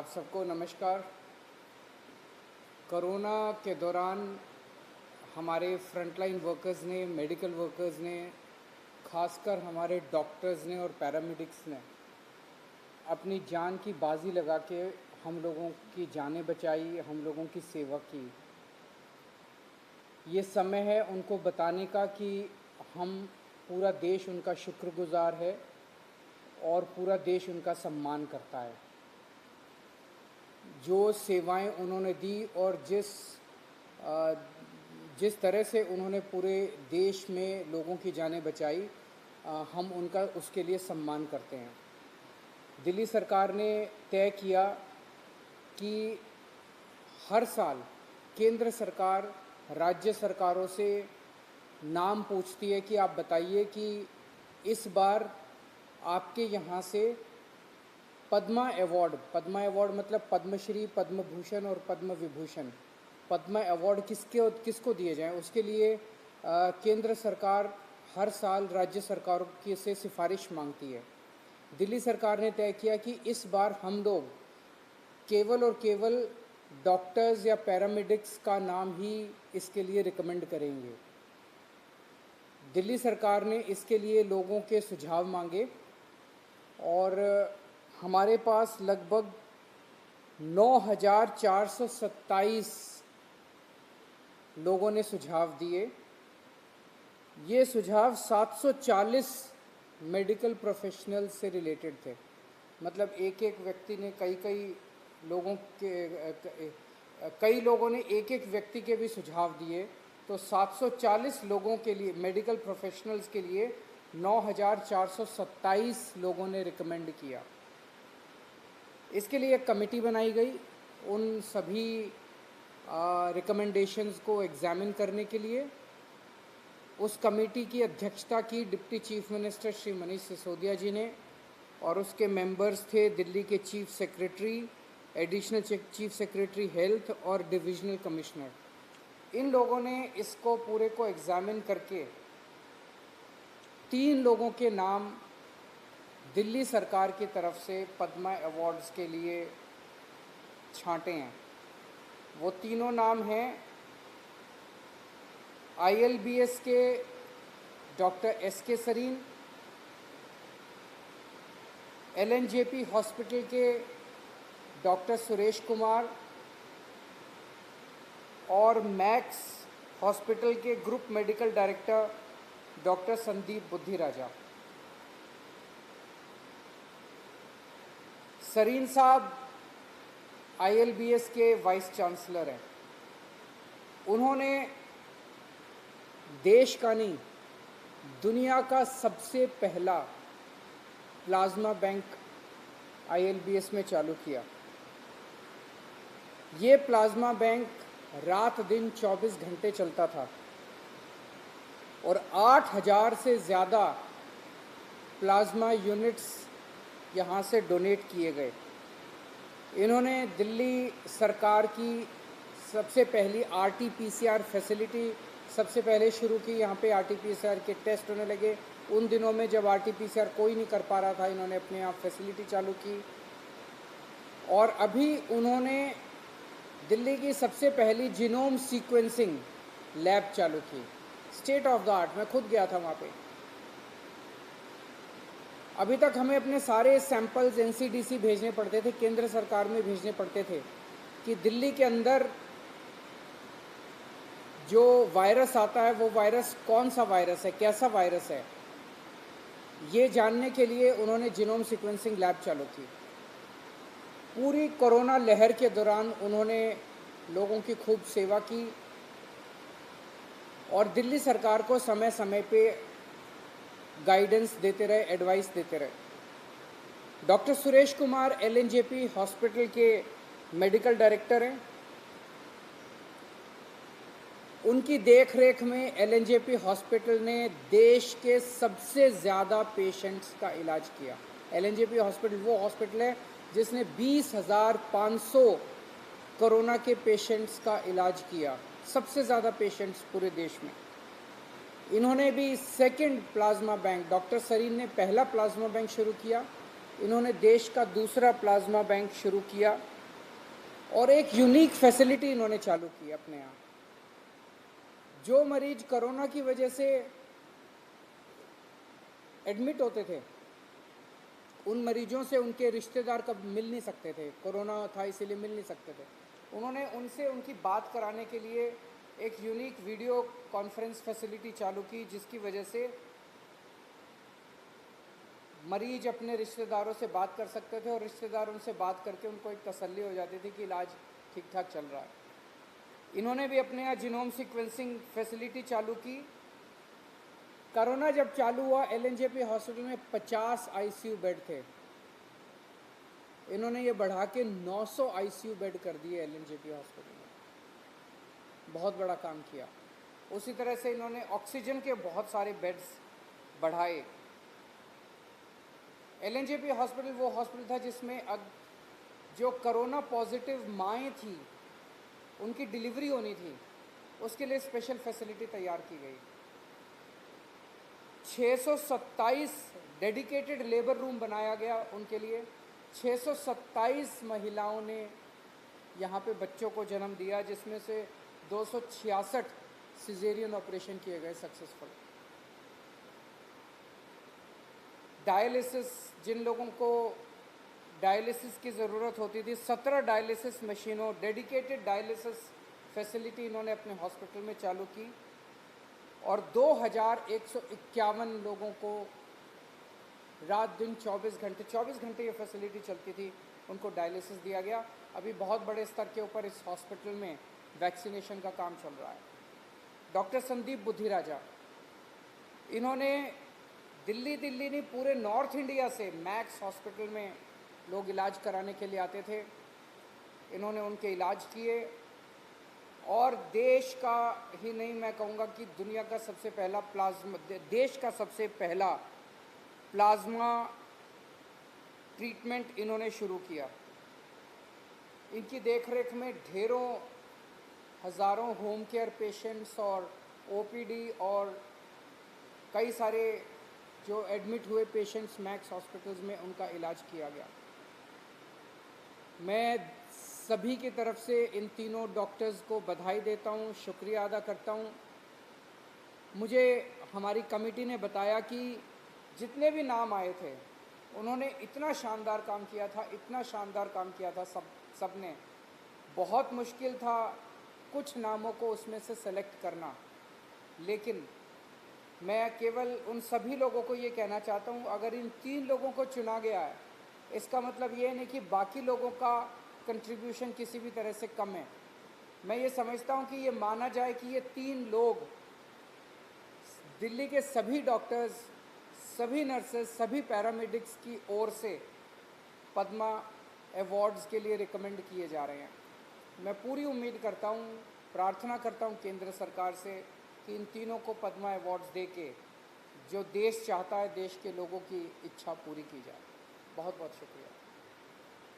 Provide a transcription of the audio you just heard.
आप सबको नमस्कार। कोरोना के दौरान हमारे फ्रंटलाइन वर्कर्स ने, मेडिकल वर्कर्स ने, खासकर हमारे डॉक्टर्स ने और पैरामेडिक्स ने अपनी जान की बाजी लगा के हम लोगों की जानें बचाई, हम लोगों की सेवा की। ये समय है उनको बताने का कि हम पूरा देश उनका शुक्रगुजार है और पूरा देश उनका सम्मान करता है। जो सेवाएं उन्होंने दी और जिस तरह से उन्होंने पूरे देश में लोगों की जानें बचाई, हम उनका उसके लिए सम्मान करते हैं। दिल्ली सरकार ने तय किया कि हर साल केंद्र सरकार राज्य सरकारों से नाम पूछती है कि आप बताइए कि इस बार आपके यहाँ से पद्मा अवार्ड मतलब पद्मश्री, पद्म भूषण और पद्म विभूषण, पद्मा अवार्ड किसको दिए जाएं। उसके लिए केंद्र सरकार हर साल राज्य सरकारों की से सिफारिश मांगती है। दिल्ली सरकार ने तय किया कि इस बार हम लोग केवल और केवल डॉक्टर्स या पैरामेडिक्स का नाम ही इसके लिए रिकमेंड करेंगे। दिल्ली सरकार ने इसके लिए लोगों के सुझाव मांगे और हमारे पास लगभग 9,427 लोगों ने सुझाव दिए। ये सुझाव 740 मेडिकल प्रोफेशनल से रिलेटेड थे। मतलब एक व्यक्ति ने कई लोगों ने एक व्यक्ति के भी सुझाव दिए, तो 740 लोगों के लिए, मेडिकल प्रोफेशनल्स के लिए 9,427 लोगों ने रिकमेंड किया। इसके लिए एक कमेटी बनाई गई उन सभी रिकमेंडेशंस को एग्जामिन करने के लिए। उस कमेटी की अध्यक्षता की deputy chief minister Shri Manish Sisodia ji ने, और उसके मेंबर्स थे दिल्ली के chief secretary, additional chief secretary health और डिविजनल कमिश्नर। इन लोगों ने इसको पूरे को एग्जामिन करके 3 लोगों के नाम दिल्ली सरकार की तरफ से पद्मा अवार्ड्स के लिए छांटे हैं। वो तीनों नाम हैं ILBS के doctor SK Sarin, LNJP hospital के डॉक्टर सुरेश कुमार और मैक्स हॉस्पिटल के group medical director doctor Sandeep Budhiraja. Sarin साहब ILBS के वाइस चांसलर हैं। उन्होंने देश का नहीं, दुनिया का सबसे पहला प्लाज्मा बैंक ILBS में चालू किया। ये प्लाज्मा बैंक रात दिन 24 घंटे चलता था और 8,000 से ज़्यादा प्लाज्मा यूनिट्स यहाँ से डोनेट किए गए। इन्होंने दिल्ली सरकार की सबसे पहली RT-PCR फैसिलिटी सबसे पहले शुरू की। यहाँ पे RT-PCR के टेस्ट होने लगे। उन दिनों में जब RT-PCR कोई नहीं कर पा रहा था, इन्होंने अपने आप फैसिलिटी चालू की। और अभी उन्होंने दिल्ली की सबसे पहली जीनोम सीक्वेंसिंग लैब चालू की, स्टेट ऑफ द आर्ट। मैं खुद गया था वहाँ पे। अभी तक हमें अपने सारे सैंपल्स NCDC भेजने पड़ते थे, केंद्र सरकार में भेजने पड़ते थे कि दिल्ली के अंदर जो वायरस आता है वो वायरस कौन सा वायरस है, कैसा वायरस है, ये जानने के लिए उन्होंने जीनोम सीक्वेंसिंग लैब चालू की। पूरी कोरोना लहर के दौरान उन्होंने लोगों की खूब सेवा की और दिल्ली सरकार को समय समय पे गाइडेंस देते रहे, एडवाइस देते रहे। Doctor Suresh Kumar LNJP hospital के मेडिकल डायरेक्टर हैं। उनकी देखरेख में LNJP हॉस्पिटल ने देश के सबसे ज़्यादा पेशेंट्स का इलाज किया। LNJP हॉस्पिटल वो हॉस्पिटल है जिसने 20,500 कोरोना के पेशेंट्स का इलाज किया, सबसे ज़्यादा पेशेंट्स पूरे देश में। इन्होंने भी second plasma bank, doctor Sarin ने पहला प्लाज्मा बैंक शुरू किया, इन्होंने देश का दूसरा प्लाज्मा बैंक शुरू किया और एक यूनिक फैसिलिटी इन्होंने चालू की अपने यहाँ। जो मरीज कोरोना की वजह से एडमिट होते थे, उन मरीजों से उनके रिश्तेदार कब मिल नहीं सकते थे, कोरोना था इसीलिए मिल नहीं सकते थे। उन्होंने उनसे उनकी बात कराने के लिए एक यूनिक वीडियो कॉन्फ्रेंस फैसिलिटी चालू की, जिसकी वजह से मरीज अपने रिश्तेदारों से बात कर सकते थे और रिश्तेदार उनसे बात करके उनको एक तसल्ली हो जाती थी कि इलाज ठीक ठाक चल रहा है। इन्होंने भी अपने यहाँ जीनोम सीक्वेंसिंग फैसिलिटी चालू की। कोरोना जब चालू हुआ, एलएनजेपी हॉस्पिटल में 50 आईसीयू बेड थे, इन्होंने ये बढ़ा के 900 आईसीयू बेड कर दिए एलएनजेपी हॉस्पिटल में। बहुत बड़ा काम किया। उसी तरह से इन्होंने ऑक्सीजन के बहुत सारे बेड्स बढ़ाए। एलएनजेपी हॉस्पिटल वो हॉस्पिटल था जिसमें जो कोरोना पॉजिटिव माएँ थी, उनकी डिलीवरी होनी थी, उसके लिए स्पेशल फैसिलिटी तैयार की गई। 627 डेडिकेटेड लेबर रूम बनाया गया उनके लिए। 627 महिलाओं ने यहाँ पे बच्चों को जन्म दिया, जिसमें से 266 सिजेरियन ऑपरेशन किए गए सक्सेसफुल। डायलिसिस, जिन लोगों को डायलिसिस की ज़रूरत होती थी, 17 डायलिसिस मशीनों, डेडिकेटेड डायलिसिस फैसिलिटी इन्होंने अपने हॉस्पिटल में चालू की और 2151 लोगों को रात दिन 24 घंटे ये फैसिलिटी चलती थी, उनको डायलिसिस दिया गया। अभी बहुत बड़े स्तर के ऊपर इस हॉस्पिटल में वैक्सीनेशन का काम चल रहा है। डॉक्टर संदीप बुद्धिराजा, इन्होंने दिल्ली नहीं पूरे नॉर्थ इंडिया से मैक्स हॉस्पिटल में लोग इलाज कराने के लिए आते थे, इन्होंने उनके इलाज किए और देश का ही नहीं, मैं कहूँगा कि दुनिया का सबसे पहला देश का सबसे पहला प्लाज्मा ट्रीटमेंट इन्होंने शुरू किया। इनकी देखरेख में ढेरों हज़ारों होम केयर पेशेंट्स और ओपीडी और कई सारे जो एडमिट हुए पेशेंट्स मैक्स हॉस्पिटल्स में, उनका इलाज किया गया। मैं सभी की तरफ से इन तीनों डॉक्टर्स को बधाई देता हूँ, शुक्रिया अदा करता हूँ। मुझे हमारी कमेटी ने बताया कि जितने भी नाम आए थे, उन्होंने इतना शानदार काम किया था, इतना शानदार काम किया था सब ने। बहुत मुश्किल था कुछ नामों को उसमें से सेलेक्ट करना, लेकिन मैं केवल उन सभी लोगों को ये कहना चाहता हूँ, अगर इन 3 लोगों को चुना गया है, इसका मतलब ये नहीं कि बाकी लोगों का कंट्रीब्यूशन किसी भी तरह से कम है। मैं ये समझता हूँ कि ये माना जाए कि ये 3 लोग दिल्ली के सभी डॉक्टर्स, सभी नर्सेस, सभी पैरामेडिक्स की ओर से पद्मा अवार्ड्स के लिए रिकमेंड किए जा रहे हैं। मैं पूरी उम्मीद करता हूँ, प्रार्थना करता हूँ केंद्र सरकार से कि इन तीनों को पद्मा अवार्ड्स दे के जो देश चाहता है, देश के लोगों की इच्छा पूरी की जाए। बहुत बहुत शुक्रिया।